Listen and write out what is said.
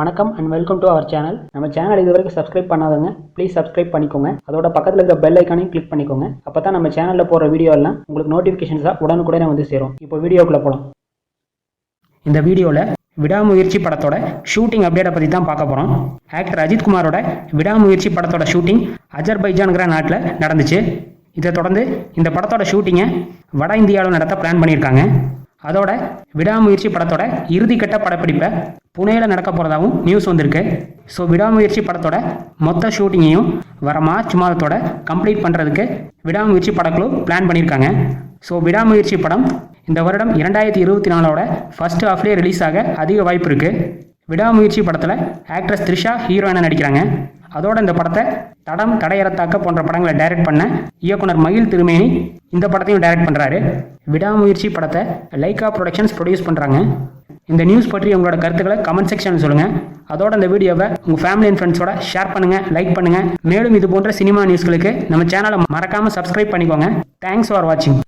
வணக்கம் and welcome to our channel. நம்ம channel இது வரைக்கும் சப்ஸ்கிரைப் பண்ணாதவங்க ப்ளீஸ் சப்ஸ்கிரைப் பண்ணிக்கோங்க. அதோட பக்கத்தில் இருக்கிற பெல் ஐக்கானையும் கிளிக் பண்ணிக்கோங்க. அப்போ தான் நம்ம சேனலில் போகிற வீடியோ எல்லாம் உங்களுக்கு நோட்டிஃபிகேஷன்ஸாக உடனுக்குடனே வந்து சேரும். இப்போ வீடியோக்குள்ளே போகலாம். இந்த வீடியோவில் விடாமுயற்சி படத்தோட ஷூட்டிங் அப்டேட்டை பற்றி தான் பார்க்க போகிறோம். ஆக்டர் அஜித்குமாரோட விடாமுயற்சி படத்தோட ஷூட்டிங் அஜர்பைஜான்கிற நாட்டில் நடந்துச்சு. இதை தொடர்ந்து இந்த படத்தோட ஷூட்டிங்கை வட இந்தியாவில் நடத்த பிளான் பண்ணியிருக்காங்க. அதோட விடாமுயற்சி படத்தோட இறுதிக்கட்ட படப்பிடிப்பை புனேயில் நடக்க போகிறதாகவும் நியூஸ் வந்திருக்கு. ஸோ விடாமுயற்சி படத்தோட மொத்த ஷூட்டிங்கையும் வர மார்ச் மாதத்தோட கம்ப்ளீட் பண்ணுறதுக்கு விடாமுயற்சி படக்குழு பிளான் பண்ணியிருக்காங்க. ஸோ விடாமுயற்சி படம் இந்த வருடம் 2024 ஃபர்ஸ்ட் ஹாஃப்லேயே ரிலீஸ் ஆக அதிக வாய்ப்பு இருக்குது. விடாமுயற்சி படத்தில் ஆக்ட்ரஸ் த்ரிஷா ஹீரோயினாக நடிக்கிறாங்க. அதோட இந்த படத்தை தடம் தடையறத்தாக்க போன்ற படங்களை டைரக்ட் பண்ண இயக்குனர் மகிழ் திருமேனி இந்த படத்தையும் டைரக்ட் பண்ணுறாரு. விடாமுயற்சி படத்தை லைகா ப்ரொடக்ஷன்ஸ் ப்ரொடியூஸ் பண்ணுறாங்க. இந்த நியூஸ் பற்றி உங்களோட கருத்துக்களை கமெண்ட் செக்ஷனில் சொல்லுங்கள். அதோட இந்த வீடியோவை உங்கள் ஃபேமிலி அண்ட் ஃப்ரெண்ட்ஸோட ஷேர் பண்ணுங்கள், லைக் பண்ணுங்கள். மேலும் இது போன்ற சினிமா நியூஸ்களுக்கு நம்ம சேனலை மறக்காமல் சப்ஸ்கிரைப் பண்ணிக்கோங்க. தேங்க்ஸ் ஃபார் வாட்சிங்.